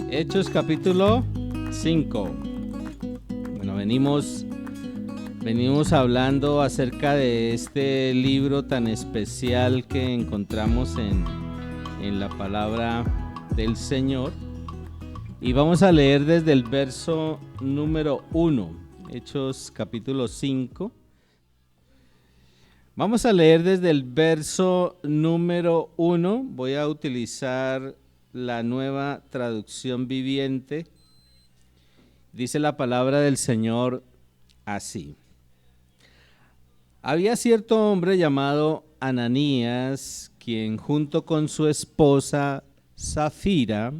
Hechos capítulo 5. Bueno, venimos hablando acerca de este libro tan especial que encontramos en la palabra del Señor. Y vamos a leer desde el verso número 1, Hechos capítulo 5. Vamos a leer desde el verso número 1. Voy a utilizar la Nueva Traducción Viviente. Dice la palabra del Señor así. Había cierto hombre llamado Ananías, quien junto con su esposa Safira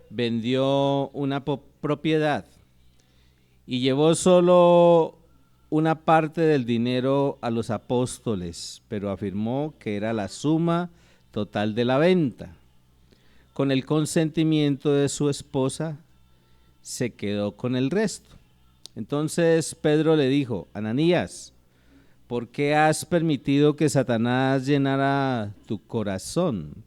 vendió una propiedad y llevó solo una parte del dinero a los apóstoles, pero afirmó que era la suma total de la venta. Con el consentimiento de su esposa, se quedó con el resto. Entonces Pedro le dijo: Ananías, ¿por qué has permitido que Satanás llenara tu corazón?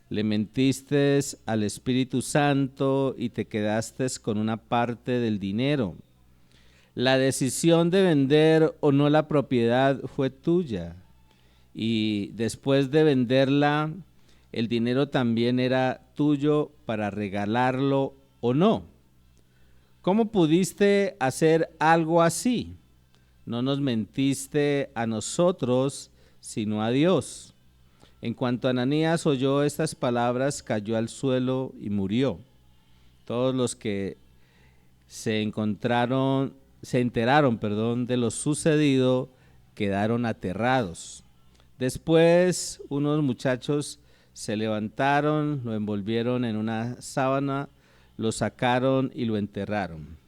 Le mentiste al Espíritu Santo y te quedaste con una parte del dinero. La decisión de vender o no la propiedad fue tuya, y después de venderla, el dinero también era tuyo para regalarlo o no. ¿Cómo pudiste hacer algo así? No nos mentiste a nosotros, sino a Dios. En cuanto Ananías oyó estas palabras, cayó al suelo y murió. Todos los que se enteraron, de lo sucedido, quedaron aterrados. Después, unos muchachos se levantaron, lo envolvieron en una sábana, lo sacaron y lo enterraron.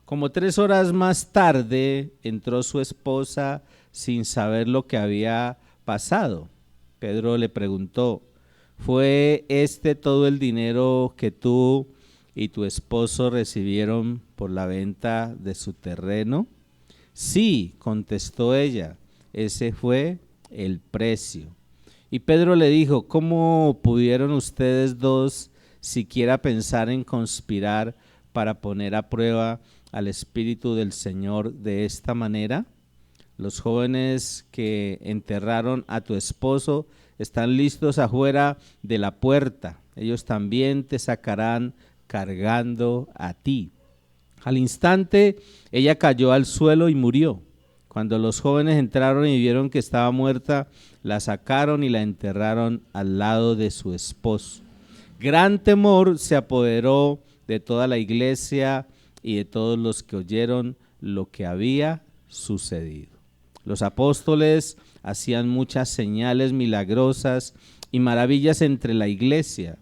Como 3 horas más tarde, entró su esposa sin saber lo que había pasado. Pedro le preguntó: ¿fue este todo el dinero que tú y tu esposo recibieron por la venta de su terreno? Sí, contestó ella, ese fue el precio. Y Pedro le dijo: ¿cómo pudieron ustedes dos siquiera pensar en conspirar para poner a prueba al Espíritu del Señor de esta manera? Los jóvenes que enterraron a tu esposo están listos afuera de la puerta. Ellos también te sacarán cargando a ti. Al instante, ella cayó al suelo y murió. Cuando los jóvenes entraron y vieron que estaba muerta, la sacaron y la enterraron al lado de su esposo. Gran temor se apoderó de toda la iglesia y de todos los que oyeron lo que había sucedido. Los apóstoles hacían muchas señales milagrosas y maravillas entre la iglesia,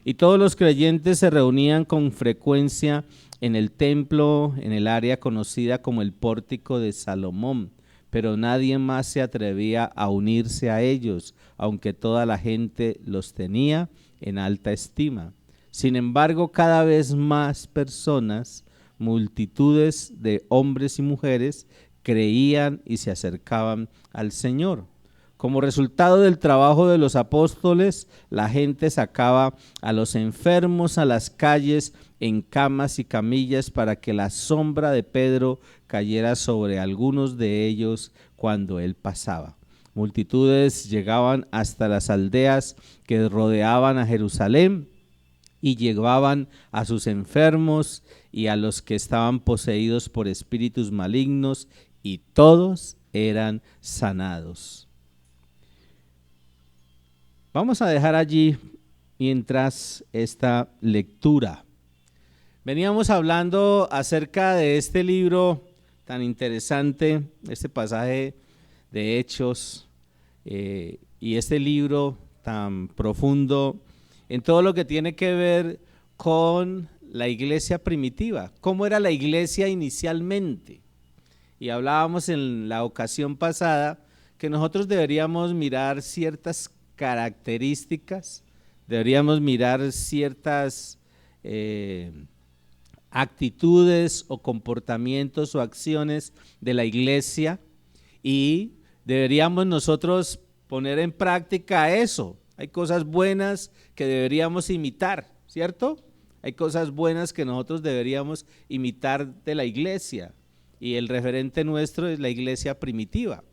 y todos los creyentes se reunían con frecuencia en el templo, en el área conocida como el Pórtico de Salomón, pero nadie más se atrevía a unirse a ellos, aunque toda la gente los tenía en alta estima. Sin embargo, cada vez más personas, multitudes de hombres y mujeres, creían y se acercaban al Señor. Como resultado del trabajo de los apóstoles, la gente sacaba a los enfermos a las calles en camas y camillas para que la sombra de Pedro cayera sobre algunos de ellos cuando él pasaba. Multitudes llegaban hasta las aldeas que rodeaban a Jerusalén y llevaban a sus enfermos y a los que estaban poseídos por espíritus malignos, y todos eran sanados. Vamos a dejar allí mientras esta lectura. Veníamos hablando acerca de este libro tan interesante, este pasaje de Hechos, y este libro tan profundo en todo lo que tiene que ver con la iglesia primitiva. ¿Cómo era la iglesia inicialmente? Y hablábamos en la ocasión pasada que nosotros deberíamos mirar ciertas características, deberíamos mirar ciertas actitudes o comportamientos o acciones de la iglesia, y deberíamos nosotros poner en práctica eso. Hay cosas buenas que deberíamos imitar, ¿cierto? Hay cosas buenas que nosotros deberíamos imitar de la iglesia, y el referente nuestro es la iglesia primitiva.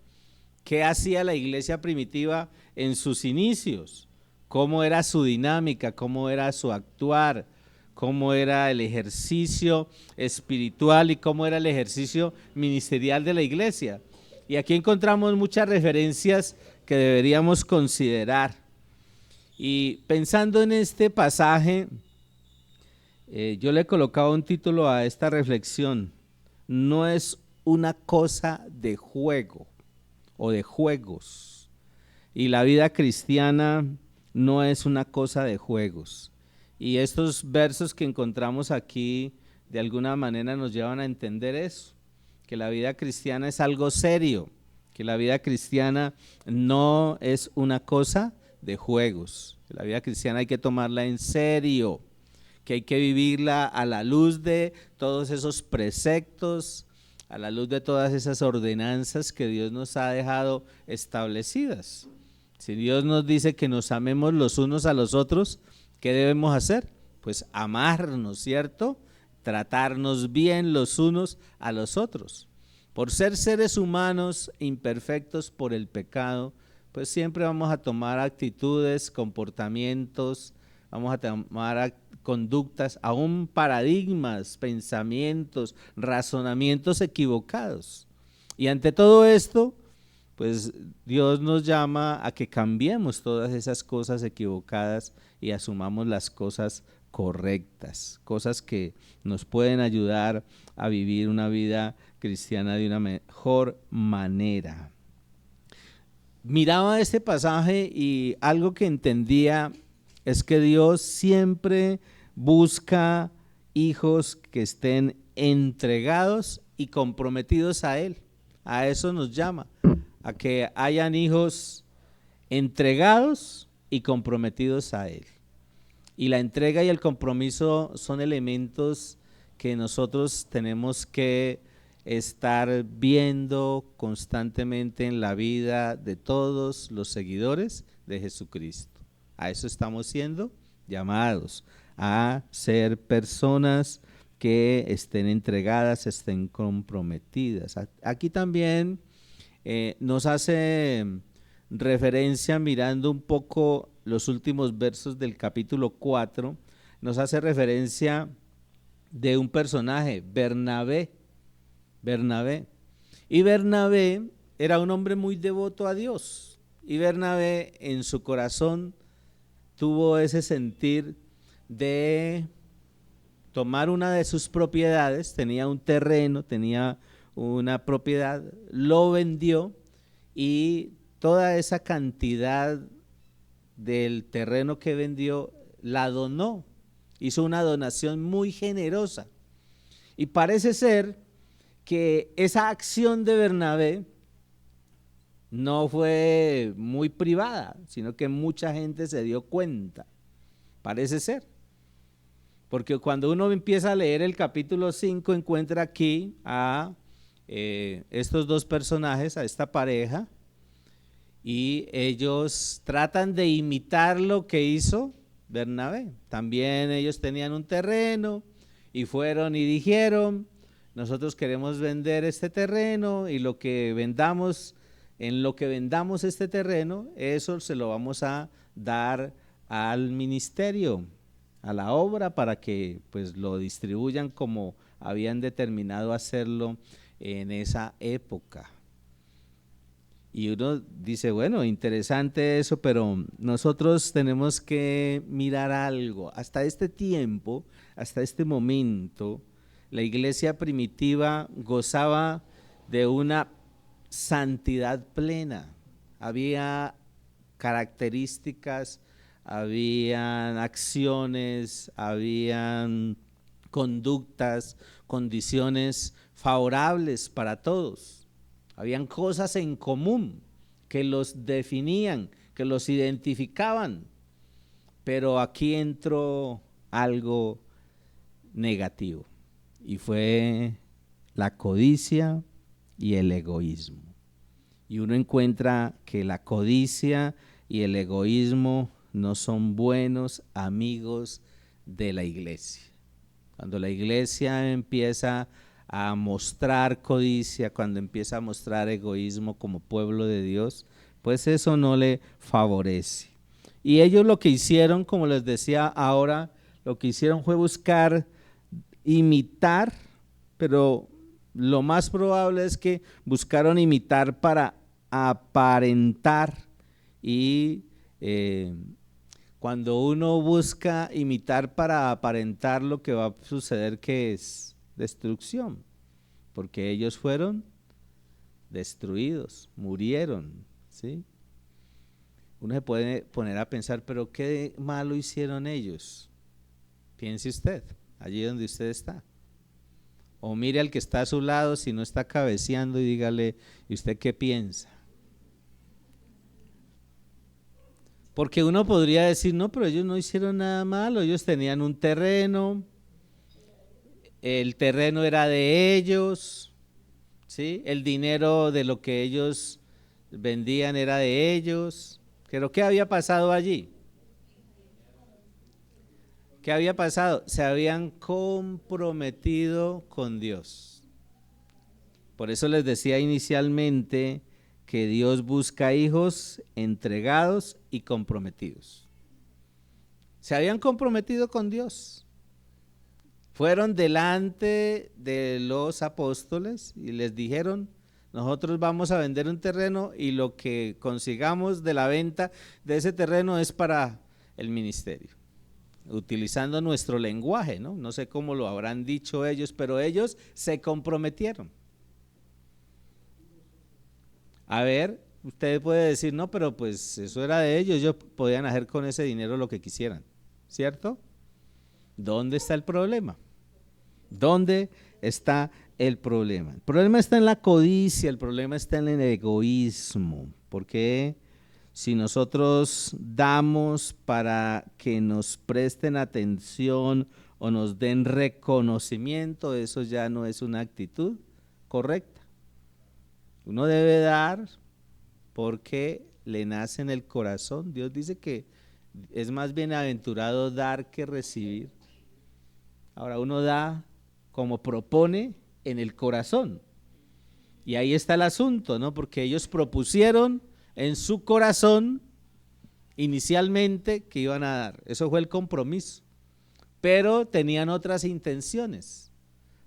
¿Qué hacía la iglesia primitiva en sus inicios? ¿Cómo era su dinámica? ¿Cómo era su actuar? ¿Cómo era el ejercicio espiritual y cómo era el ejercicio ministerial de la iglesia? Y aquí encontramos muchas referencias que deberíamos considerar. Y pensando en este pasaje, yo le he colocado un título a esta reflexión: no es una cosa de juego o de juegos. Y la vida cristiana no es una cosa de juegos. Y estos versos que encontramos aquí de alguna manera nos llevan a entender eso, que la vida cristiana es algo serio, que la vida cristiana no es una cosa de juegos, que la vida cristiana hay que tomarla en serio, que hay que vivirla a la luz de todos esos preceptos, a la luz de todas esas ordenanzas que Dios nos ha dejado establecidas. Si Dios nos dice que nos amemos los unos a los otros, ¿qué debemos hacer? Pues amarnos, ¿cierto? Tratarnos bien los unos a los otros. Por ser seres humanos imperfectos por el pecado, pues siempre vamos a tomar actitudes, comportamientos, vamos a tomar conductas, aún paradigmas, pensamientos, razonamientos equivocados. Y ante todo esto, pues Dios nos llama a que cambiemos todas esas cosas equivocadas y asumamos las cosas correctas, cosas que nos pueden ayudar a vivir una vida cristiana de una mejor manera. Miraba este pasaje y algo que entendía es que Dios siempre busca hijos que estén entregados y comprometidos a Él. A eso nos llama, a que hayan hijos entregados y comprometidos a Él. Y la entrega y el compromiso son elementos que nosotros tenemos que estar viendo constantemente en la vida de todos los seguidores de Jesucristo. A eso estamos siendo llamados, a ser personas que estén entregadas, estén comprometidas. Aquí también nos hace referencia, mirando un poco los últimos versos del capítulo 4, nos hace referencia de un personaje, Bernabé. Y Bernabé era un hombre muy devoto a Dios, y Bernabé en su corazón tuvo ese sentir de tomar una de sus propiedades, tenía un terreno, tenía una propiedad, lo vendió y toda esa cantidad del terreno que vendió la donó, hizo una donación muy generosa. Y parece ser que esa acción de Bernabé no fue muy privada, sino que mucha gente se dio cuenta, parece ser. Porque cuando uno empieza a leer el capítulo 5, encuentra aquí a estos dos personajes, a esta pareja, y ellos tratan de imitar lo que hizo Bernabé. También ellos tenían un terreno y fueron y dijeron: nosotros queremos vender este terreno y lo que vendamos, en lo que vendamos este terreno, eso se lo vamos a dar al ministerio, a la obra, para que pues lo distribuyan como habían determinado hacerlo en esa época. Y uno dice, bueno, interesante eso, pero nosotros tenemos que mirar algo. Hasta este tiempo, hasta este momento, la iglesia primitiva gozaba de una santidad plena. Había características, habían acciones, habían conductas, condiciones favorables para todos. Habían cosas en común que los definían, que los identificaban, pero aquí entró algo negativo y fue la codicia y el egoísmo. Y uno encuentra que la codicia y el egoísmo no son buenos amigos de la iglesia. Cuando la iglesia empieza a mostrar codicia, cuando empieza a mostrar egoísmo como pueblo de Dios, pues eso no le favorece. Y ellos lo que hicieron, como les decía ahora, lo que hicieron fue buscar imitar, pero lo más probable es que buscaron imitar para aparentar y cuando uno busca imitar para aparentar, lo que va a suceder que es destrucción, porque ellos fueron destruidos, murieron, ¿sí? Uno se puede poner a pensar, pero ¿qué malo hicieron ellos? Piense usted, allí donde usted está. O mire al que está a su lado, si no está cabeceando, y dígale, ¿y usted qué piensa? Porque uno podría decir, no, pero ellos no hicieron nada malo, ellos tenían un terreno, el terreno era de ellos, ¿sí? El dinero de lo que ellos vendían era de ellos. Pero ¿qué había pasado allí? ¿Qué había pasado? Se habían comprometido con Dios. Por eso les decía inicialmente que Dios busca hijos entregados y comprometidos. Se habían comprometido con Dios. Fueron delante de los apóstoles y les dijeron, nosotros vamos a vender un terreno y lo que consigamos de la venta de ese terreno es para el ministerio. Utilizando nuestro lenguaje, ¿no? No sé cómo lo habrán dicho ellos, pero ellos se comprometieron. A ver, usted puede decir, no, pero pues eso era de ellos podían hacer con ese dinero lo que quisieran, ¿cierto? ¿Dónde está el problema? ¿Dónde está el problema? El problema está en la codicia, el problema está en el egoísmo, porque si nosotros damos para que nos presten atención o nos den reconocimiento, eso ya no es una actitud correcta. Uno debe dar porque le nace en el corazón. Dios dice que es más bienaventurado dar que recibir. Ahora uno da como propone en el corazón. Y ahí está el asunto, ¿no? Porque ellos propusieron en su corazón inicialmente que iban a dar. Eso fue el compromiso. Pero tenían otras intenciones,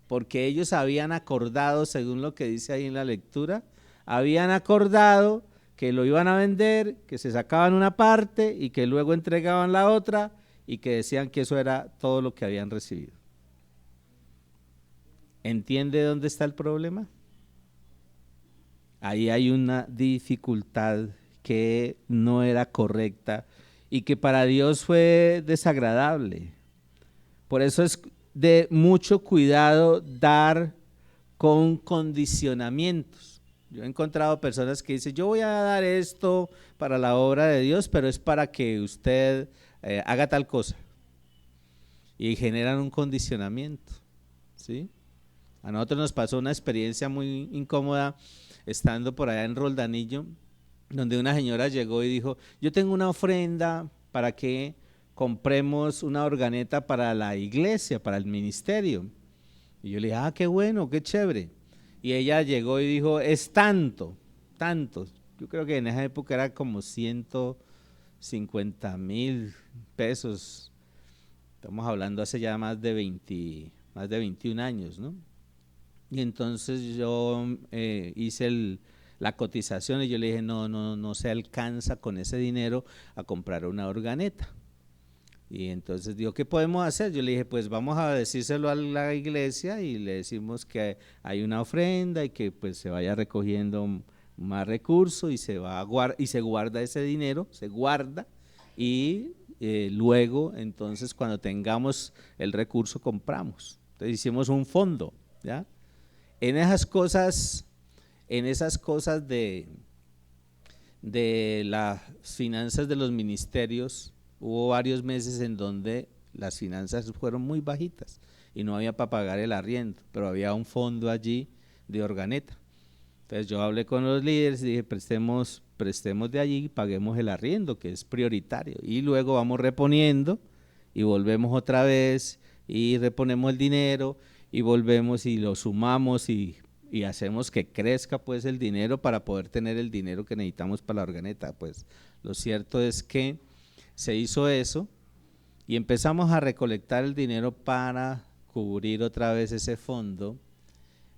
porque ellos habían acordado, según lo que dice ahí en la lectura, habían acordado que lo iban a vender, que se sacaban una parte y que luego entregaban la otra y que decían que eso era todo lo que habían recibido. ¿Entiende dónde está el problema? Ahí hay una dificultad que no era correcta y que para Dios fue desagradable. Por eso es de mucho cuidado dar con condicionamientos. Yo he encontrado personas que dicen, yo voy a dar esto para la obra de Dios, pero es para que usted haga tal cosa. Y generan un condicionamiento, ¿sí? A nosotros nos pasó una experiencia muy incómoda estando por allá en Roldanillo, donde una señora llegó y dijo, yo tengo una ofrenda para que compremos una organeta para la iglesia, para el ministerio. Y yo le dije, qué bueno, qué chévere. Y ella llegó y dijo, es tanto, tanto. Yo creo que en esa época era como 150,000 pesos. Estamos hablando hace ya más de 21 años, ¿no? Y entonces yo hice la cotización y yo le dije, no se alcanza con ese dinero a comprar una organeta. Y entonces dijo, ¿qué podemos hacer? Yo le dije, pues vamos a decírselo a la iglesia y le decimos que hay una ofrenda y que pues se vaya recogiendo más recursos y se guarda ese dinero, se guarda y luego entonces cuando tengamos el recurso compramos. Entonces hicimos un fondo, ¿ya? En esas cosas de las finanzas de los ministerios, hubo varios meses en donde las finanzas fueron muy bajitas y no había para pagar el arriendo, pero había un fondo allí de organeta. Entonces yo hablé con los líderes y dije, prestemos de allí y paguemos el arriendo, que es prioritario, y luego vamos reponiendo y volvemos otra vez y reponemos el dinero y volvemos y lo sumamos y hacemos que crezca pues el dinero para poder tener el dinero que necesitamos para la organeta. Pues lo cierto es que se hizo eso y empezamos a recolectar el dinero para cubrir otra vez ese fondo,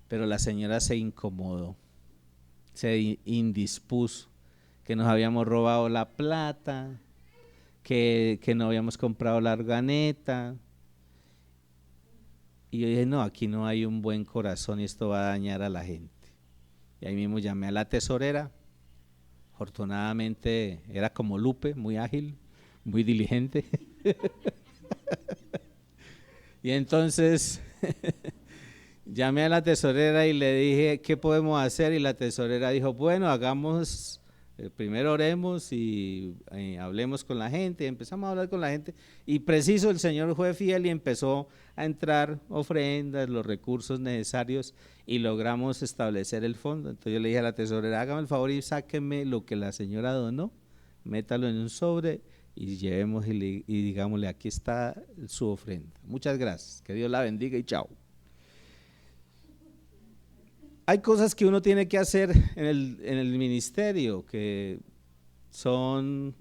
pero la señora se incomodó, se indispuso, que nos habíamos robado la plata, que no habíamos comprado la organeta. Y yo dije, no, aquí no hay un buen corazón y esto va a dañar a la gente. Y ahí mismo llamé a la tesorera. Afortunadamente era como Lupe, muy ágil, muy diligente. Y entonces llamé a la tesorera y le dije, ¿qué podemos hacer? Y la tesorera dijo, bueno, hagamos, primero oremos y hablemos con la gente. Y empezamos a hablar con la gente y preciso el Señor fue fiel y empezó a entrar ofrendas, los recursos necesarios y logramos establecer el fondo. Entonces yo le dije a la tesorera, hágame el favor y sáqueme lo que la señora donó, métalo en un sobre y llevemos y digámosle, aquí está su ofrenda. Muchas gracias, que Dios la bendiga y chao. Hay cosas que uno tiene que hacer en el ministerio que son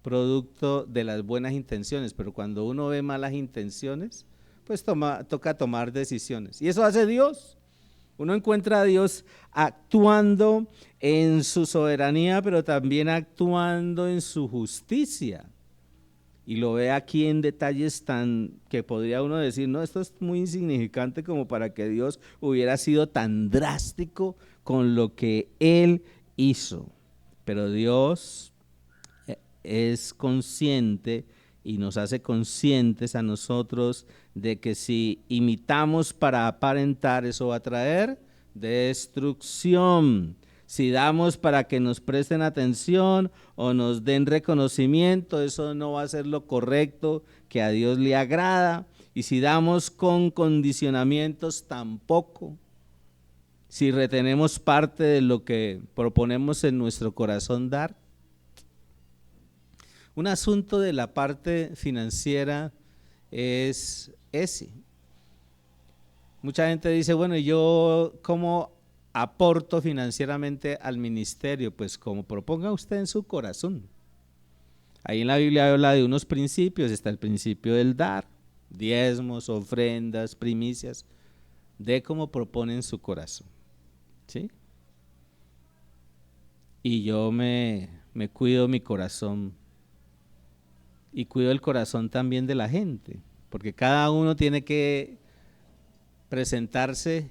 producto de las buenas intenciones, pero cuando uno ve malas intenciones, pues toca tomar decisiones. Y eso hace Dios. Uno encuentra a Dios actuando en su soberanía, pero también actuando en su justicia. Y lo ve aquí en detalles tan que podría uno decir, no, esto es muy insignificante como para que Dios hubiera sido tan drástico con lo que Él hizo. Pero Dios es consciente y nos hace conscientes a nosotros de que si imitamos para aparentar, eso va a traer destrucción. Si damos para que nos presten atención o nos den reconocimiento, eso no va a ser lo correcto, que a Dios le agrada. Y si damos con condicionamientos, tampoco. Si retenemos parte de lo que proponemos en nuestro corazón dar. Un asunto de la parte financiera es ese. Mucha gente dice, bueno, ¿yo cómo aporto financieramente al ministerio? Pues como proponga usted en su corazón. Ahí en la Biblia habla de unos principios, está el principio del dar, diezmos, ofrendas, primicias, de cómo propone en su corazón. ¿Sí? Y yo me cuido mi corazón y cuido el corazón también de la gente, porque cada uno tiene que presentarse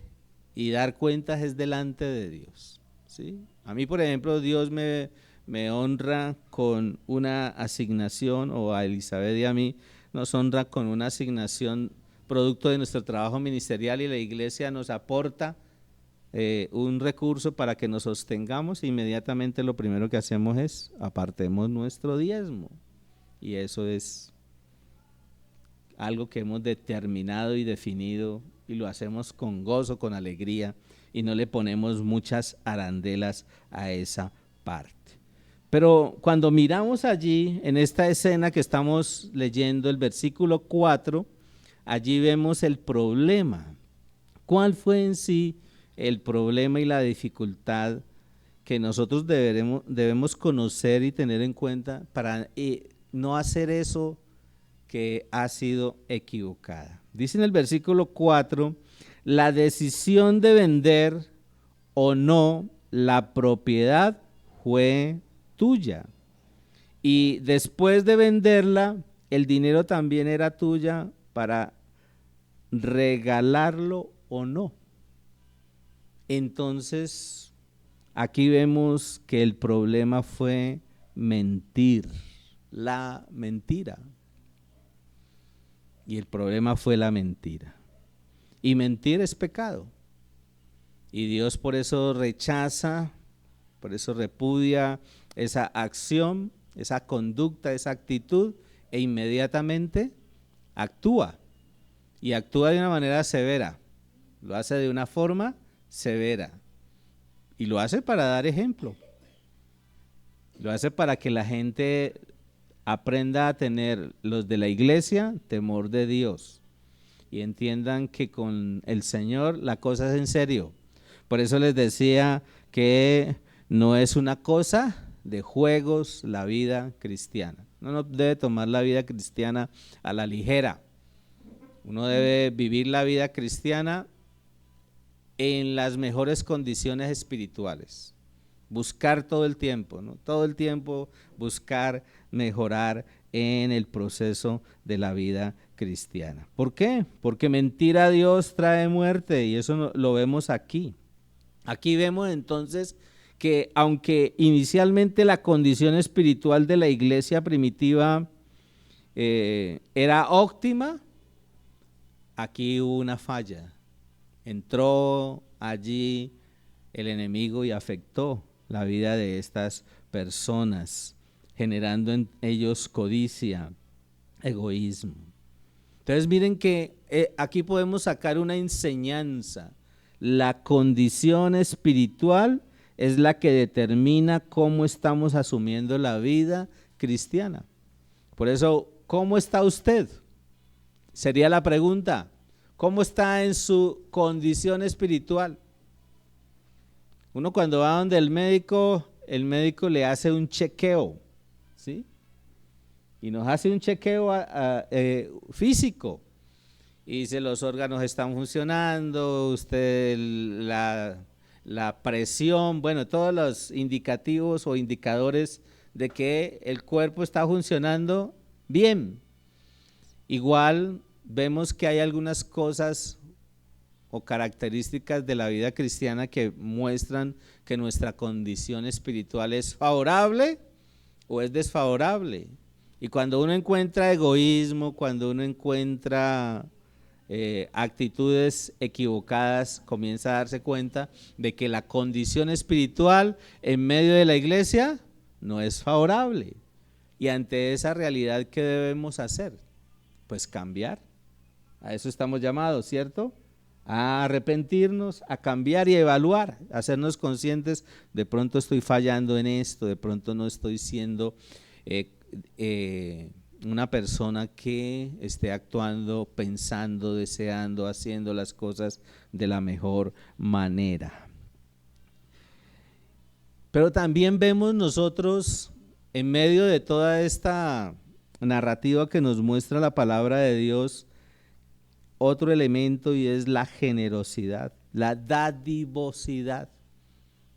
y dar cuentas es delante de Dios, ¿sí? A mí, por ejemplo, Dios me honra con una asignación, o a Elizabeth y a mí nos honra con una asignación producto de nuestro trabajo ministerial, y la iglesia nos aporta un recurso para que nos sostengamos. Inmediatamente lo primero que hacemos es apartemos nuestro diezmo, y eso es algo que hemos determinado y definido y lo hacemos con gozo, con alegría, y no le ponemos muchas arandelas a esa parte. Pero cuando miramos allí, en esta escena que estamos leyendo, el versículo 4, allí vemos el problema. ¿Cuál fue en sí el problema y la dificultad que nosotros debemos conocer y tener en cuenta para no hacer eso que ha sido equivocada? Dice en el versículo 4, la decisión de vender o no la propiedad fue tuya, y después de venderla, el dinero también era tuya para regalarlo o no. Entonces, aquí vemos que el problema fue mentir, la mentira. Y el problema fue la mentira. Y mentir es pecado. Y Dios por eso rechaza, por eso repudia esa acción, esa conducta, esa actitud, e inmediatamente actúa. Y actúa de una manera severa. Lo hace de una forma severa. Y lo hace para dar ejemplo. Lo hace para que la gente aprenda a tener, los de la iglesia, temor de Dios. y entiendan que con el Señor la cosa es en serio. Por eso les decía que no es una cosa de juegos la vida cristiana. Uno no debe tomar la vida cristiana a la ligera. Uno debe vivir la vida cristiana en las mejores condiciones espirituales. Buscar todo el tiempo, ¿no? Todo el tiempo buscar mejorar en el proceso de la vida cristiana. ¿Por qué? Porque mentir a Dios trae muerte y eso lo vemos aquí. Aquí vemos entonces que aunque inicialmente la condición espiritual de la iglesia primitiva era óptima, aquí hubo una falla. Entró allí el enemigo y afectó la vida de estas personas, generando en ellos codicia, egoísmo. Entonces miren que aquí podemos sacar una enseñanza. La condición espiritual es la que determina cómo estamos asumiendo la vida cristiana. Por eso, ¿cómo está usted? Sería la pregunta. ¿Cómo está en su condición espiritual? Uno cuando va donde el médico le hace un chequeo, ¿sí? Y nos hace un chequeo físico. Y dice, los órganos están funcionando, usted la presión, bueno, todos los indicativos o indicadores de que el cuerpo está funcionando bien. Igual vemos que hay algunas cosas o características de la vida cristiana que muestran que nuestra condición espiritual es favorable o es desfavorable. Y cuando uno encuentra egoísmo, cuando uno encuentra actitudes equivocadas, comienza a darse cuenta de que la condición espiritual en medio de la iglesia no es favorable. Y ante esa realidad, ¿qué debemos hacer? Pues cambiar. A eso estamos llamados, ¿cierto? A arrepentirnos, a cambiar y a evaluar, a hacernos conscientes, de pronto estoy fallando en esto, de pronto no estoy siendo una persona que esté actuando, pensando, deseando, haciendo las cosas de la mejor manera. Pero también vemos nosotros, en medio de toda esta narrativa que nos muestra la palabra de Dios, otro elemento, y es la generosidad, la dadivosidad.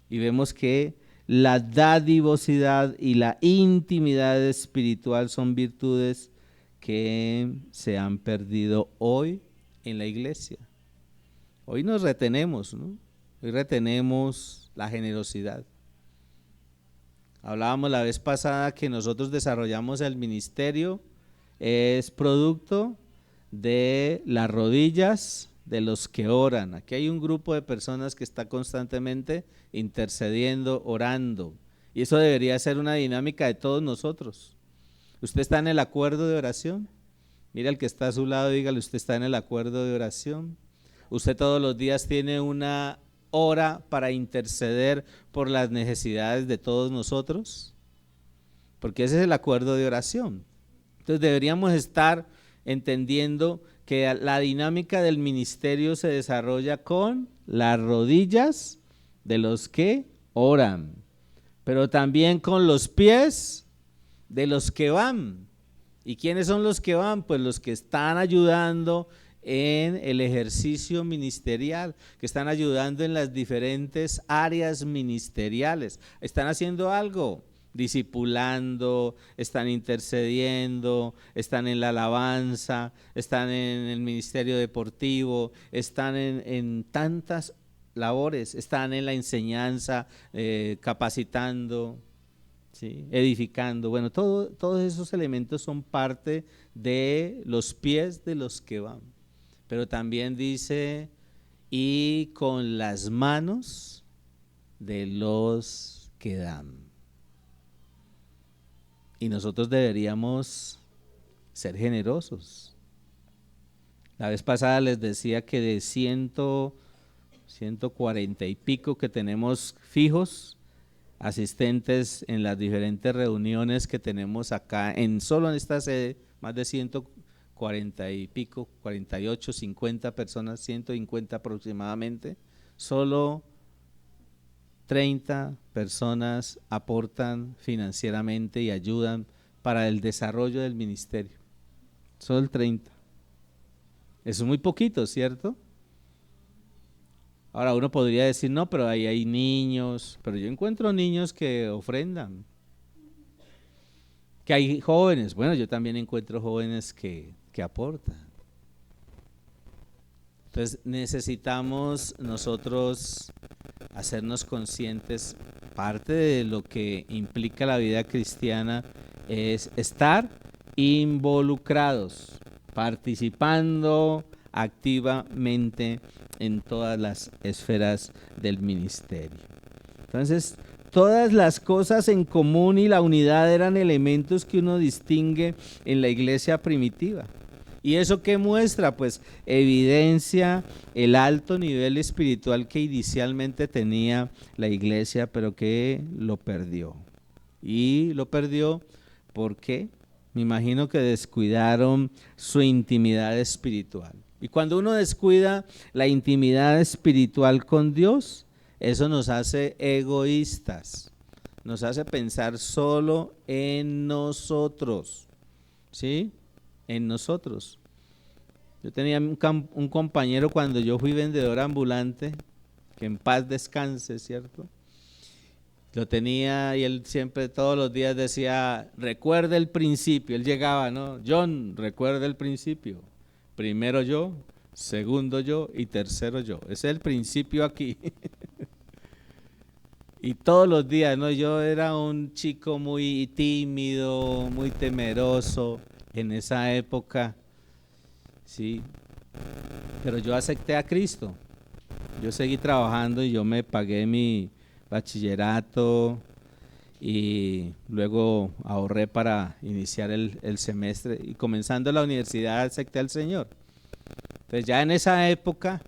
Y vemos que la dadivosidad y la intimidad espiritual son virtudes que se han perdido hoy en la iglesia. Hoy nos retenemos, ¿no? Hoy retenemos la generosidad. Hablábamos la vez pasada que nosotros desarrollamos el ministerio, es producto de las rodillas de los que oran. Aquí hay un grupo de personas que está constantemente intercediendo, orando, y eso debería ser una dinámica de todos nosotros. ¿Usted está en el acuerdo de oración? Mira al que está a su lado, dígale, ¿usted está en el acuerdo de oración? ¿Usted todos los días tiene una hora para interceder por las necesidades de todos nosotros? Porque ese es el acuerdo de oración. Entonces deberíamos estar entendiendo que la dinámica del ministerio se desarrolla con las rodillas de los que oran, pero también con los pies de los que van. ¿Y quiénes son los que van? Pues los que están ayudando en el ejercicio ministerial, que están ayudando en las diferentes áreas ministeriales. Están haciendo algo, discipulando, están intercediendo, están en la alabanza, están en el ministerio deportivo, están en tantas labores, están en la enseñanza, capacitando, ¿sí? Edificando. Bueno, todos esos elementos son parte de los pies de los que van. Pero también dice, y con las manos de los que dan. Y nosotros deberíamos ser generosos. La vez pasada les decía que de 140 y pico que tenemos fijos, asistentes en las diferentes reuniones que tenemos acá, solo en esta sede, más de 40 y pico, 48, 50 personas, 150 aproximadamente, solo 30 personas aportan financieramente y ayudan para el desarrollo del ministerio. Solo el 30. Eso es muy poquito, ¿cierto? Ahora uno podría decir, no, pero ahí hay niños, pero yo encuentro niños que ofrendan. Que hay jóvenes, bueno, yo también encuentro jóvenes que aportan. Entonces necesitamos nosotros hacernos conscientes, parte de lo que implica la vida cristiana es estar involucrados, participando activamente en todas las esferas del ministerio. Entonces, todas las cosas en común y la unidad eran elementos que uno distingue en la iglesia primitiva. ¿Y eso qué muestra? Pues evidencia el alto nivel espiritual que inicialmente tenía la iglesia, pero que lo perdió. Y lo perdió porque me imagino que descuidaron su intimidad espiritual. Y cuando uno descuida la intimidad espiritual con Dios, eso nos hace egoístas, nos hace pensar solo en nosotros, ¿sí? En nosotros. Yo tenía un compañero cuando yo fui vendedor ambulante, que en paz descanse, ¿cierto? Lo tenía y él siempre todos los días decía, recuerda el principio. Él llegaba, ¿no? John, recuerda el principio. Primero yo, segundo yo y tercero yo. Ese es el principio aquí. Y todos los días, ¿no? Yo era un chico muy tímido, muy temeroso en esa época, ¿sí? Pero yo acepté a Cristo. Yo seguí trabajando y yo me pagué mi bachillerato y luego ahorré para iniciar el semestre y comenzando la universidad acepté al Señor. Entonces ya en esa época,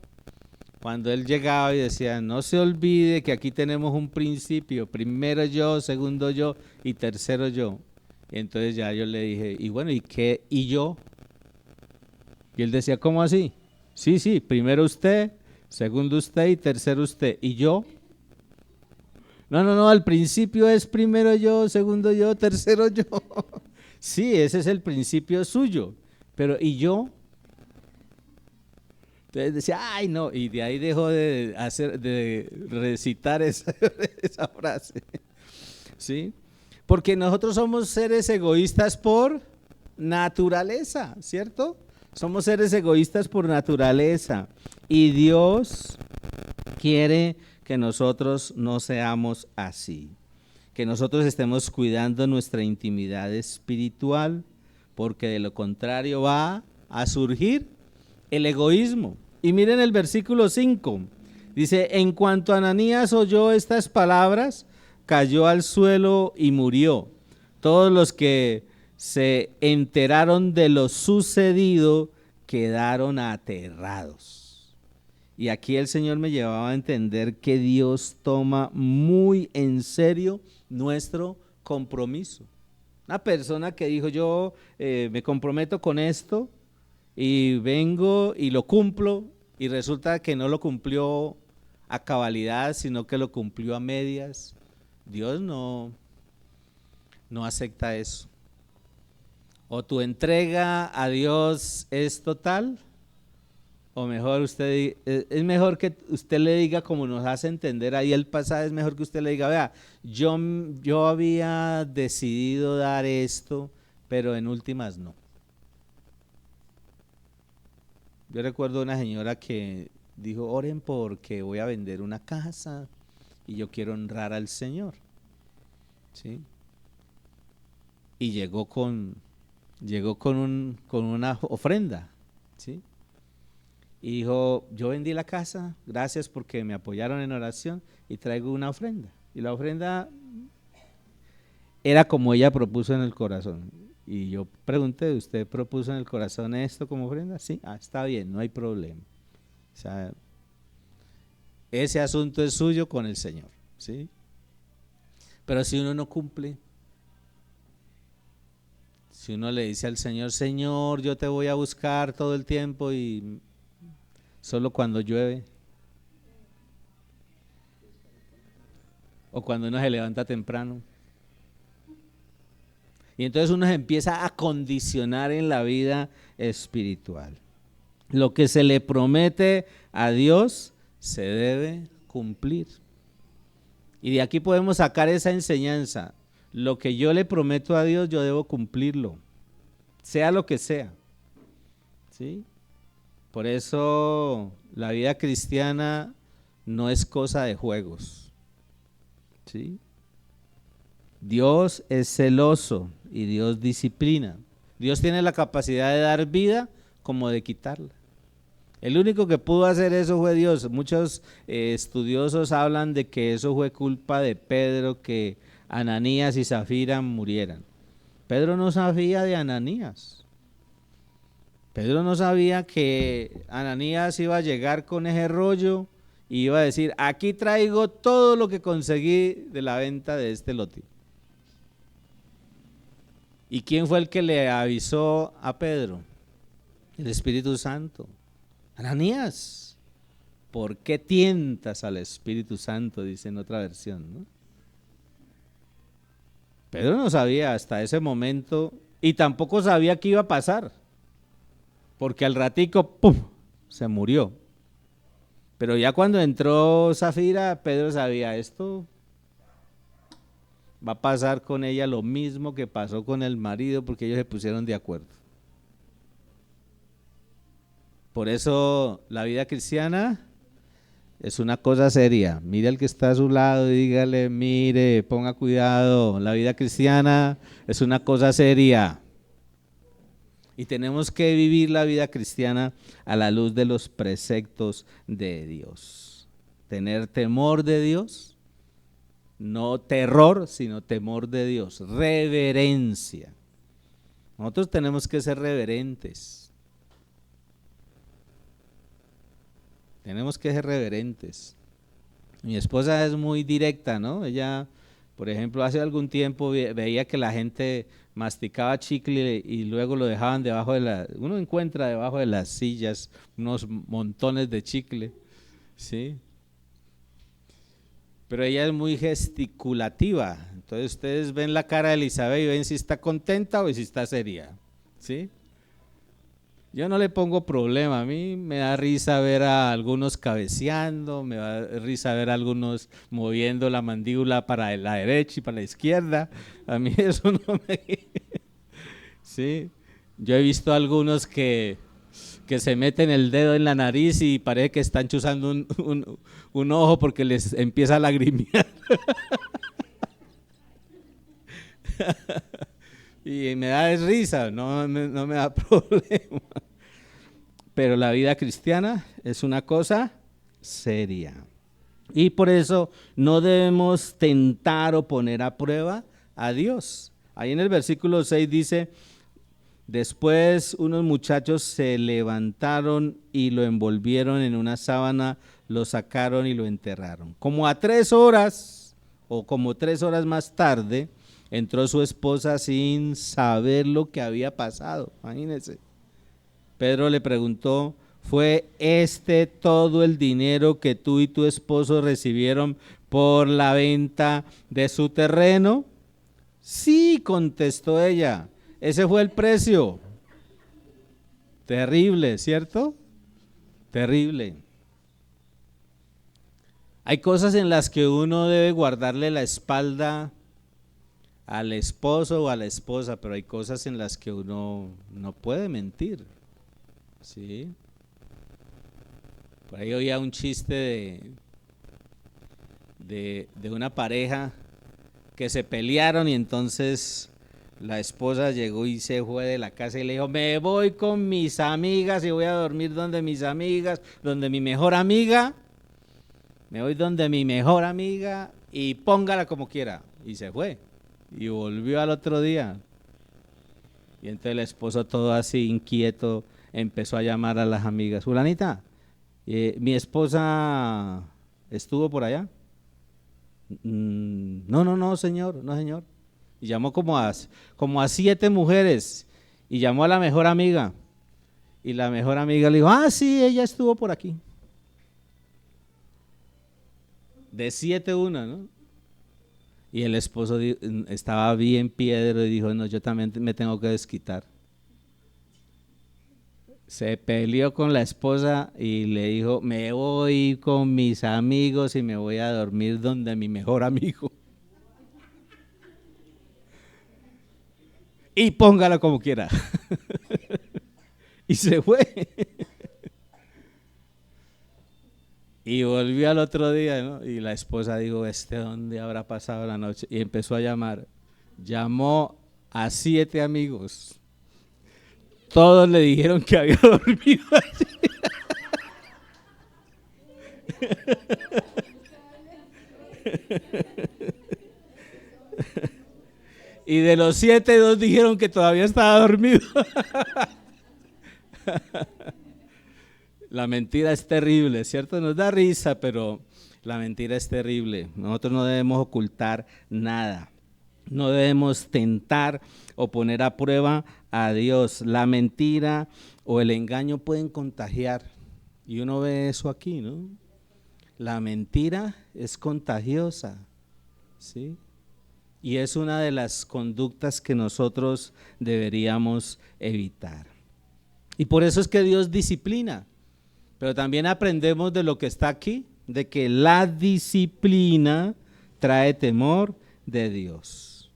cuando él llegaba y decía, no se olvide que aquí tenemos un principio, primero yo, segundo yo y tercero yo. Y entonces ya yo le dije, y bueno, ¿y qué? ¿Y yo? Y él decía, ¿cómo así? Sí, primero usted, segundo usted y tercero usted. ¿Y yo? No, al principio es primero yo, segundo yo, tercero yo. Sí, ese es el principio suyo. Pero ¿y yo? Entonces decía, ay no, y de ahí dejó de recitar esa frase. ¿Sí? Porque nosotros somos seres egoístas por naturaleza, ¿cierto? Somos seres egoístas por naturaleza. Y Dios quiere que nosotros no seamos así. Que nosotros estemos cuidando nuestra intimidad espiritual, porque de lo contrario va a surgir el egoísmo. Y miren el versículo 5. Dice, en cuanto Ananías oyó estas palabras, cayó al suelo y murió. Todos los que se enteraron de lo sucedido quedaron aterrados. Y aquí el Señor me llevaba a entender que Dios toma muy en serio nuestro compromiso. Una persona que dijo, yo me comprometo con esto y vengo y lo cumplo, y resulta que no lo cumplió a cabalidad, sino que lo cumplió a medias. Dios no acepta eso. O tu entrega a Dios es total, o mejor es mejor que usted le diga, como nos hace entender ahí el pasaje, es mejor que usted le diga, vea, yo había decidido dar esto, pero en últimas no. Yo recuerdo una señora que dijo, oren porque voy a vender una casa y yo quiero honrar al Señor, ¿sí? Y llegó con una ofrenda, ¿sí? Y dijo, yo vendí la casa, gracias porque me apoyaron en oración y traigo una ofrenda. Y la ofrenda era como ella propuso en el corazón. Y yo pregunté, ¿usted propuso en el corazón esto como ofrenda? Sí, está bien, no hay problema. O sea, ese asunto es suyo con el Señor, ¿sí? Pero si uno no cumple, Si uno le dice al Señor, Señor, yo te voy a buscar todo el tiempo y solo cuando llueve, o cuando uno se levanta temprano. Y entonces uno se empieza a condicionar en la vida espiritual. Lo que se le promete a Dios se debe cumplir. Y de aquí podemos sacar esa enseñanza. Lo que yo le prometo a Dios, yo debo cumplirlo, sea lo que sea. ¿Sí? Por eso la vida cristiana no es cosa de juegos. ¿Sí? Dios es celoso y Dios disciplina. Dios tiene la capacidad de dar vida como de quitarla. El único que pudo hacer eso fue Dios. Muchos estudiosos hablan de que eso fue culpa de Pedro, que Ananías y Zafira murieran. Pedro no sabía de Ananías. Pedro no sabía que Ananías iba a llegar con ese rollo y iba a decir, aquí traigo todo lo que conseguí de la venta de este lote. ¿Y quién fue el que le avisó a Pedro? El Espíritu Santo. Ananías, ¿por qué tientas al Espíritu Santo? Dice en otra versión, ¿no? Pedro no sabía hasta ese momento y tampoco sabía qué iba a pasar, porque al ratico, ¡pum!, se murió. Pero ya cuando entró Zafira, Pedro sabía, esto va a pasar con ella lo mismo que pasó con el marido, porque ellos se pusieron de acuerdo. Por eso la vida cristiana es una cosa seria. Mire al que está a su lado y dígale, mire, ponga cuidado, la vida cristiana es una cosa seria. Y tenemos que vivir la vida cristiana a la luz de los preceptos de Dios. Tener temor de Dios, no terror, sino temor de Dios, reverencia. Nosotros tenemos que ser reverentes. Tenemos que ser reverentes. Mi esposa es muy directa, ¿no? Ella, por ejemplo, hace algún tiempo veía que la gente masticaba chicle y luego lo dejaban debajo de la... Uno encuentra debajo de las sillas unos montones de chicle, ¿sí? Pero ella es muy gesticulativa. Entonces ustedes ven la cara de Elizabeth y ven si está contenta o si está seria, ¿sí? Yo no le pongo problema, a mí me da risa ver a algunos cabeceando, me da risa ver a algunos moviendo la mandíbula para la derecha y para la izquierda, a mí eso no me... ¿Sí? Yo he visto algunos que se meten el dedo en la nariz y parece que están chuzando un ojo porque les empieza a lagrimear. Y me da risa, no me da problema. Pero la vida cristiana es una cosa seria. Y por eso no debemos tentar o poner a prueba a Dios. Ahí en el versículo 6 dice, después unos muchachos se levantaron y lo envolvieron en una sábana, lo sacaron y lo enterraron. Como a 3 horas o como 3 horas más tarde, entró su esposa sin saber lo que había pasado. Imagínense. Pedro le preguntó, ¿fue este todo el dinero que tú y tu esposo recibieron por la venta de su terreno? Sí, contestó ella, ese fue el precio. Terrible, ¿cierto? Terrible. Hay cosas en las que uno debe guardarle la espalda al esposo o a la esposa, pero hay cosas en las que uno no puede mentir. ¿Sí? Por ahí oía un chiste de una pareja que se pelearon y entonces la esposa llegó y se fue de la casa y le dijo, me voy con mis amigas y voy a dormir donde mis amigas, donde mi mejor amiga, me voy donde mi mejor amiga y póngala como quiera. Y se fue y volvió al otro día. Y entonces el esposo todo así inquieto empezó a llamar a las amigas, fulanita, mi esposa estuvo por allá. No, señor, no, señor. Y llamó como a 7 mujeres y llamó a la mejor amiga. Y la mejor amiga le dijo, sí, ella estuvo por aquí. De 7 una, ¿no? Y el esposo estaba bien piedro y dijo, no, yo también me tengo que desquitar. Se peleó con la esposa y le dijo, me voy con mis amigos y me voy a dormir donde mi mejor amigo. Y póngalo como quiera. Y se fue. Y volvió al otro día, ¿no? Y la esposa dijo, ¿dónde habrá pasado la noche? Y empezó a llamar. Llamó a 7 amigos. Todos le dijeron que había dormido allí. Y de los 7, 2 dijeron que todavía estaba dormido. La mentira es terrible, ¿cierto? Nos da risa, pero la mentira es terrible. Nosotros no debemos ocultar nada. No debemos tentar o poner a prueba a Dios. La mentira o el engaño pueden contagiar. Y uno ve eso aquí, ¿no? La mentira es contagiosa, ¿sí? Y es una de las conductas que nosotros deberíamos evitar. Y por eso es que Dios disciplina. Pero también aprendemos de lo que está aquí, de que la disciplina trae temor de Dios.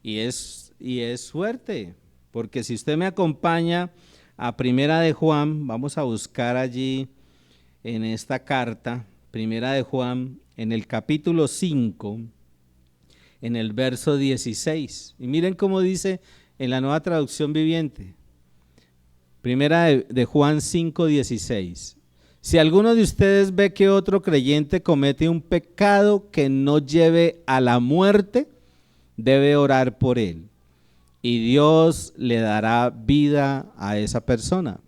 Y es fuerte, porque si usted me acompaña a Primera de Juan, vamos a buscar allí en esta carta, Primera de Juan, en el capítulo 5, en el verso 16. Y miren cómo dice en la Nueva Traducción Viviente. Primera de Juan 5, 16. Si alguno de ustedes ve que otro creyente comete un pecado que no lleve a la muerte, debe orar por él. Y Dios le dará vida a esa persona.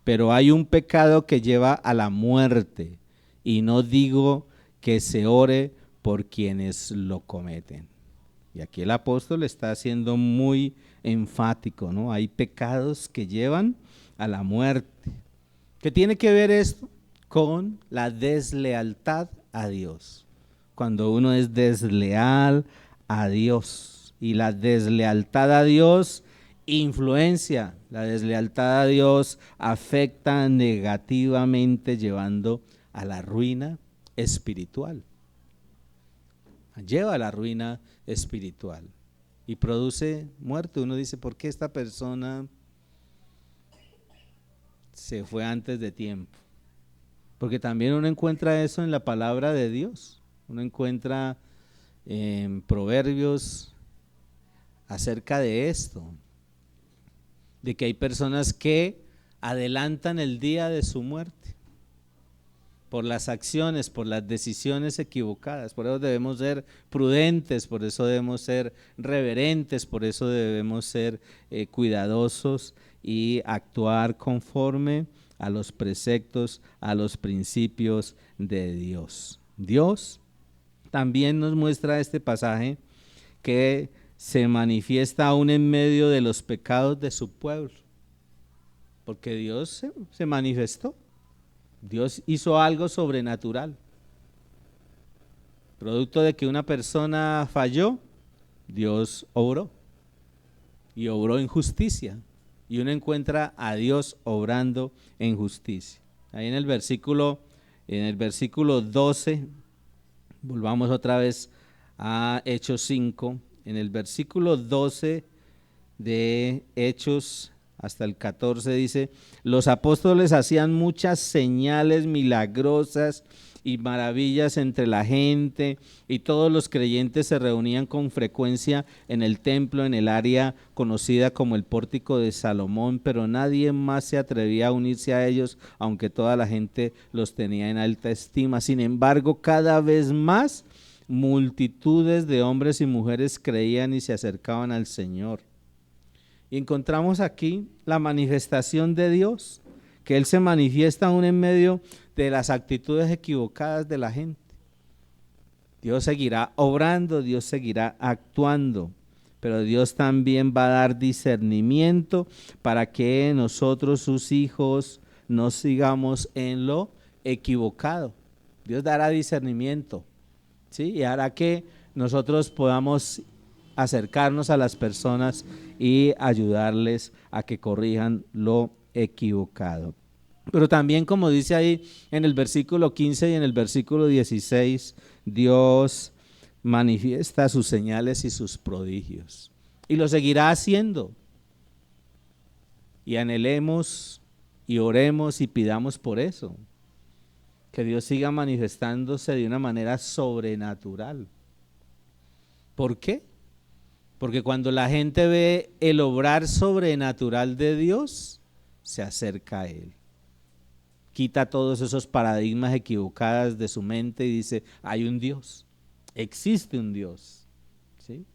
Pero hay un pecado que lleva a la muerte. Y no digo que se ore por quienes lo cometen. Y aquí el apóstol está siendo muy enfático, ¿no? Hay pecados que llevan a la muerte. ¿Qué tiene que ver esto? Con la deslealtad a Dios. Cuando uno es desleal a Dios, y la deslealtad a Dios influencia, la deslealtad a Dios afecta negativamente, llevando a la ruina espiritual. Lleva a la ruina espiritual y produce muerte. Uno dice, ¿por qué esta persona se fue antes de tiempo? Porque también uno encuentra eso en la palabra de Dios. Uno encuentra en Proverbios acerca de esto, de que hay personas que adelantan el día de su muerte por las acciones, por las decisiones equivocadas. Por eso debemos ser prudentes, por eso debemos ser reverentes, por eso debemos ser cuidadosos y actuar conforme a los preceptos, a los principios de Dios. Dios también nos muestra este pasaje que se manifiesta aún en medio de los pecados de su pueblo, porque Dios se manifestó. Dios hizo algo sobrenatural. Producto de que una persona falló, Dios obró. Y obró en justicia. Y uno encuentra a Dios obrando en justicia. Ahí en el versículo 12, volvamos otra vez a Hechos 5. En el versículo 12 de Hechos hasta el 14 dice, los apóstoles hacían muchas señales milagrosas y maravillas entre la gente, y todos los creyentes se reunían con frecuencia en el templo, en el área conocida como el Pórtico de Salomón, pero nadie más se atrevía a unirse a ellos, aunque toda la gente los tenía en alta estima. Sin embargo, cada vez más multitudes de hombres y mujeres creían y se acercaban al Señor. Y encontramos aquí la manifestación de Dios, que Él se manifiesta aún en medio de las actitudes equivocadas de la gente. Dios seguirá obrando, Dios seguirá actuando, pero Dios también va a dar discernimiento para que nosotros, sus hijos, no sigamos en lo equivocado. Dios dará discernimiento, ¿sí? Y hará que nosotros podamos acercarnos a las personas y ayudarles a que corrijan lo equivocado. Pero también, como dice ahí en el versículo 15 y en el versículo 16, Dios manifiesta sus señales y sus prodigios. Y lo seguirá haciendo. Y anhelemos y oremos y pidamos por eso. Que Dios siga manifestándose de una manera sobrenatural. ¿Por qué? Porque cuando la gente ve el obrar sobrenatural de Dios, se acerca a Él. Quita todos esos paradigmas equivocados de su mente y dice, hay un Dios, existe un Dios, ¿sí?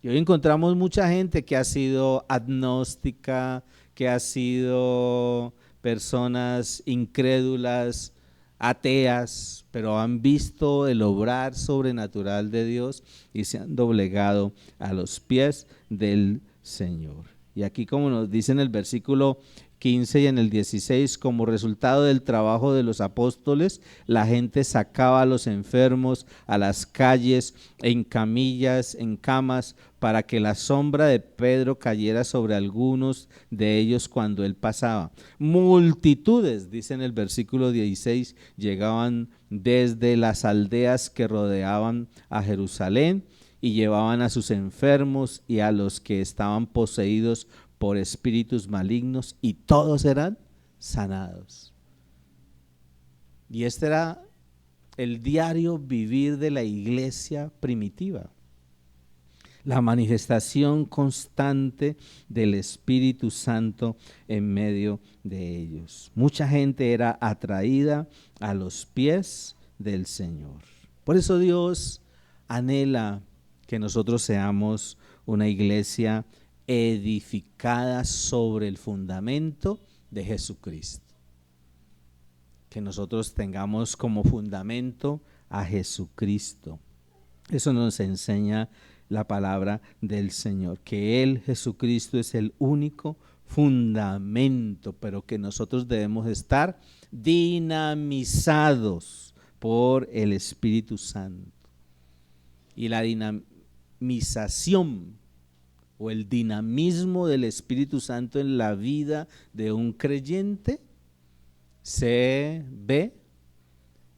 Y hoy encontramos mucha gente que ha sido agnóstica, que ha sido personas incrédulas, ateas, pero han visto el obrar sobrenatural de Dios y se han doblegado a los pies del Señor. Y aquí, como nos dice en el versículo 15 y en el 16, como resultado del trabajo de los apóstoles, la gente sacaba a los enfermos a las calles, en camillas, en camas, para que la sombra de Pedro cayera sobre algunos de ellos cuando él pasaba. Multitudes, dice en el versículo 16, llegaban desde las aldeas que rodeaban a Jerusalén y llevaban a sus enfermos y a los que estaban poseídos por espíritus malignos, y todos eran sanados. Y este era el diario vivir de la iglesia primitiva. La manifestación constante del Espíritu Santo en medio de ellos. Mucha gente era atraída a los pies del Señor. Por eso Dios anhela que nosotros seamos una iglesia edificada sobre el fundamento de Jesucristo. Que nosotros tengamos como fundamento a Jesucristo. Eso nos enseña la palabra del Señor, que Él, Jesucristo, es el único fundamento, pero que nosotros debemos estar dinamizados por el Espíritu Santo. Y la dinamización o el dinamismo del Espíritu Santo en la vida de un creyente se ve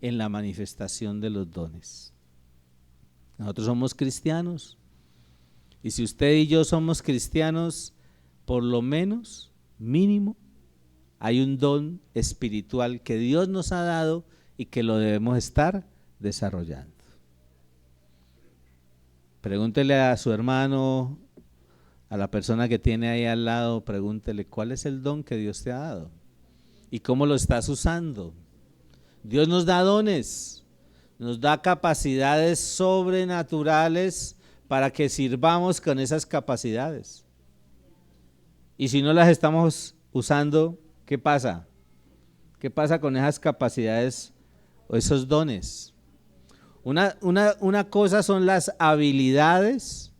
en la manifestación de los dones. Nosotros somos cristianos, y si usted y yo somos cristianos, por lo menos, mínimo, hay un don espiritual que Dios nos ha dado y que lo debemos estar desarrollando. Pregúntele a su hermano, a la persona que tiene ahí al lado, pregúntele cuál es el don que Dios te ha dado y cómo lo estás usando. Dios nos da dones, nos da capacidades sobrenaturales para que sirvamos con esas capacidades. Y si no las estamos usando, ¿qué pasa? ¿Qué pasa con esas capacidades o esos dones? Una cosa son las habilidades.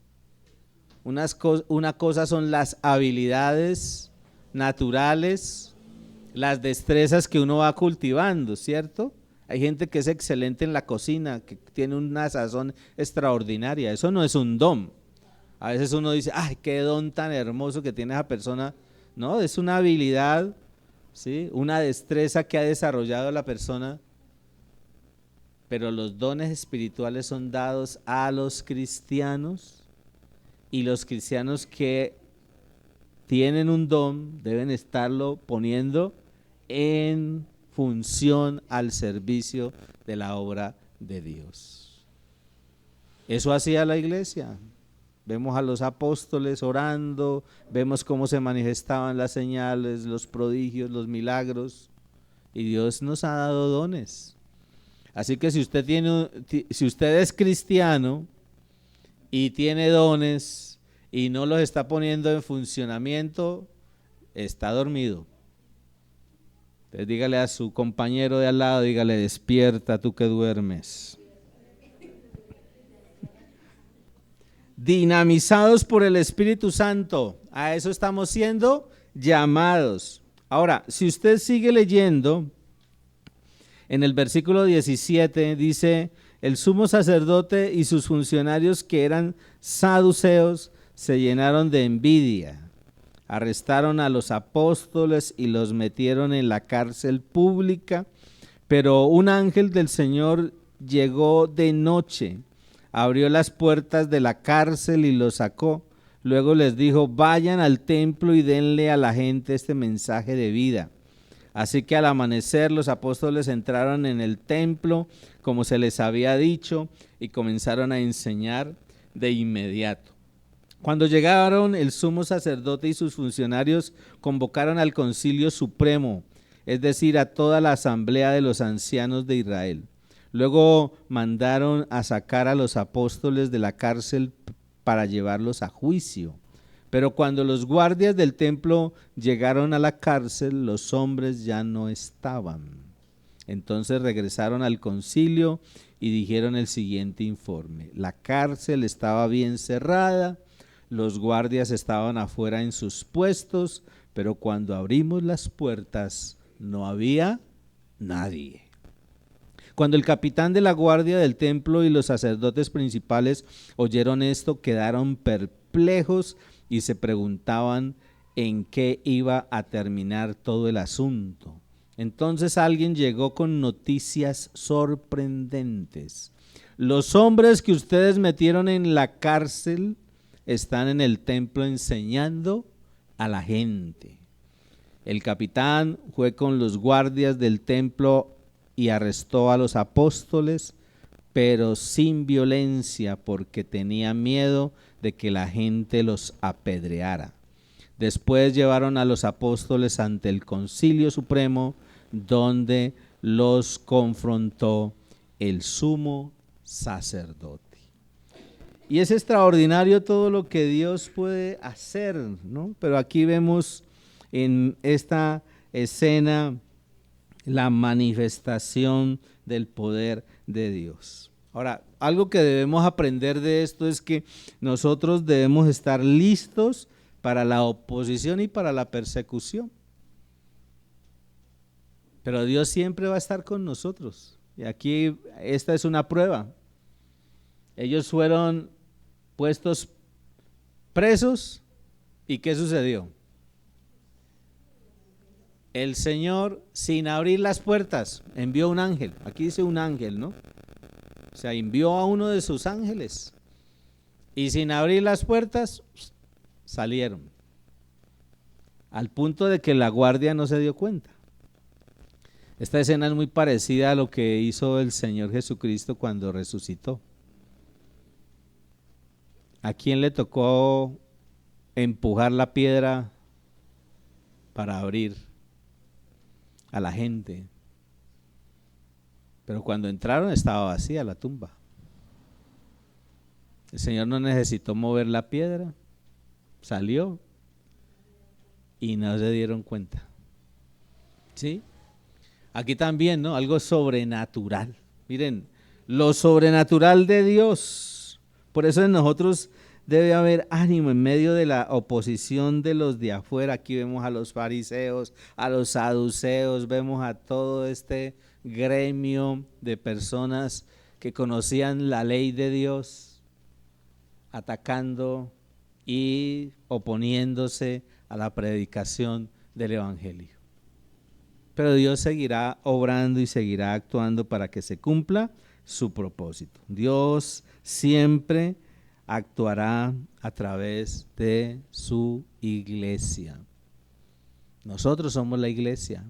Una cosa son las habilidades naturales, las destrezas que uno va cultivando, ¿cierto? Hay gente que es excelente en la cocina, que tiene una sazón extraordinaria. Eso no es un don. A veces uno dice, ay, qué don tan hermoso que tiene esa persona. No, es una habilidad, ¿sí? Una destreza que ha desarrollado la persona. Pero los dones espirituales son dados a los cristianos. Y los cristianos que tienen un don deben estarlo poniendo en función al servicio de la obra de Dios. Eso hacía la iglesia. Vemos a los apóstoles orando, vemos cómo se manifestaban las señales, los prodigios, los milagros, y Dios nos ha dado dones. Así que si usted es cristiano y tiene dones y no los está poniendo en funcionamiento, está dormido. Entonces dígale a su compañero de al lado, dígale, despierta tú que duermes. dinamizados por el Espíritu Santo. A eso estamos siendo llamados. Ahora, si usted sigue leyendo, en el versículo 17 dice: el sumo sacerdote y sus funcionarios, que eran saduceos, se llenaron de envidia. Arrestaron a los apóstoles y los metieron en la cárcel pública, pero un ángel del Señor llegó de noche, abrió las puertas de la cárcel y los sacó. Luego les dijo: vayan al templo y denle a la gente este mensaje de vida. Así que al amanecer los apóstoles entraron en el templo, como se les había dicho, y comenzaron a enseñar de inmediato. Cuando llegaron, el sumo sacerdote y sus funcionarios convocaron al concilio supremo, es decir, a toda la asamblea de los ancianos de Israel. Luego mandaron a sacar a los apóstoles de la cárcel para llevarlos a juicio. Pero cuando los guardias del templo llegaron a la cárcel, los hombres ya no estaban. Entonces regresaron al concilio y dijeron el siguiente informe: la cárcel estaba bien cerrada, los guardias estaban afuera en sus puestos, pero cuando abrimos las puertas no había nadie. Cuando el capitán de la guardia del templo y los sacerdotes principales oyeron esto, quedaron perplejos y se preguntaban en qué iba a terminar todo el asunto. Entonces alguien llegó con noticias sorprendentes: los hombres que ustedes metieron en la cárcel están en el templo enseñando a la gente. El capitán fue con los guardias del templo y arrestó a los apóstoles, pero sin violencia, porque tenía miedo de que la gente los apedreara. Después llevaron a los apóstoles ante el concilio supremo, donde los confrontó el sumo sacerdote. Y es extraordinario todo lo que Dios puede hacer, ¿no? Pero aquí vemos en esta escena la manifestación del poder de Dios. Ahora, algo que debemos aprender de esto es que nosotros debemos estar listos para la oposición y para la persecución. Pero Dios siempre va a estar con nosotros. Y aquí esta es una prueba. Ellos fueron puestos presos, ¿y qué sucedió? El Señor, sin abrir las puertas, envió un ángel. Aquí dice un ángel, ¿no? O sea, envió a uno de sus ángeles. Y sin abrir las puertas, salieron. Al punto de que la guardia no se dio cuenta. Esta escena es muy parecida a lo que hizo el Señor Jesucristo cuando resucitó. ¿A quién le tocó empujar la piedra para abrir? A la gente. Pero cuando entraron estaba vacía la tumba. El Señor no necesitó mover la piedra, salió y no se dieron cuenta. ¿Sí? Aquí también, ¿no? Algo sobrenatural. Miren, lo sobrenatural de Dios. Por eso en nosotros debe haber ánimo en medio de la oposición de los de afuera. Aquí vemos a los fariseos, a los saduceos, vemos a todo este gremio de personas que conocían la ley de Dios, atacando y oponiéndose a la predicación del evangelio. Pero Dios seguirá obrando y seguirá actuando para que se cumpla su propósito. Dios siempre actuará a través de su iglesia. Nosotros somos la iglesia.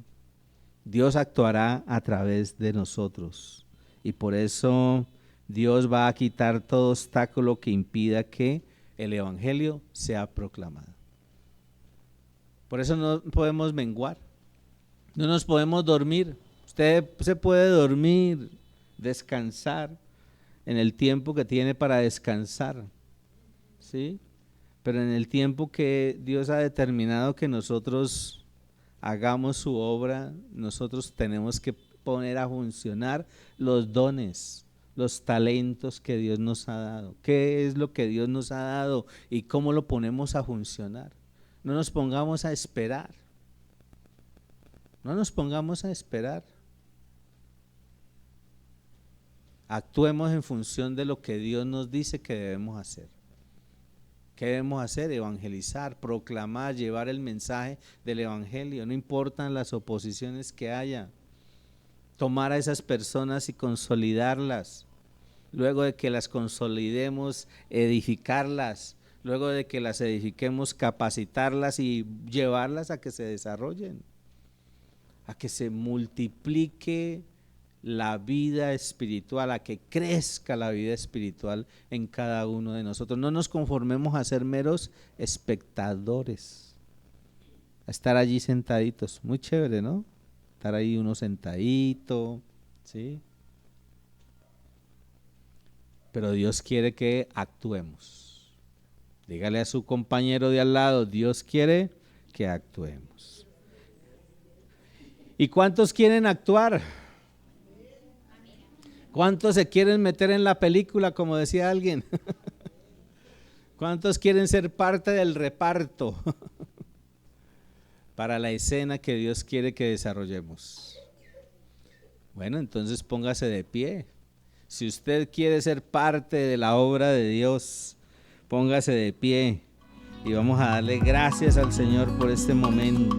Dios actuará a través de nosotros. Y por eso Dios va a quitar todo obstáculo que impida que el evangelio sea proclamado. Por eso no podemos menguar. No nos podemos dormir. Usted se puede dormir, descansar en el tiempo que tiene para descansar, ¿sí? Pero en el tiempo que Dios ha determinado que nosotros hagamos su obra, nosotros tenemos que poner a funcionar los dones, los talentos que Dios nos ha dado. ¿Qué es lo que Dios nos ha dado y cómo lo ponemos a funcionar? No nos pongamos a esperar. No nos pongamos a esperar. Actuemos en función de lo que Dios nos dice que debemos hacer. ¿Qué debemos hacer? Evangelizar, proclamar, llevar el mensaje del evangelio. No importan las oposiciones que haya. Tomar a esas personas y consolidarlas. Luego de que las consolidemos, edificarlas. Luego de que las edifiquemos, capacitarlas y llevarlas a que se desarrollen, a que se multiplique la vida espiritual, a que crezca la vida espiritual en cada uno de nosotros. No nos conformemos a ser meros espectadores, a estar allí sentaditos. Muy chévere, ¿no? Estar ahí uno sentadito, ¿sí? Pero Dios quiere que actuemos. Dígale a su compañero de al lado, Dios quiere que actuemos. ¿Y cuántos quieren actuar? ¿Cuántos se quieren meter en la película, como decía alguien? ¿Cuántos quieren ser parte del reparto para la escena que Dios quiere que desarrollemos? Bueno, entonces póngase de pie. Si usted quiere ser parte de la obra de Dios, póngase de pie y vamos a darle gracias al Señor por este momento.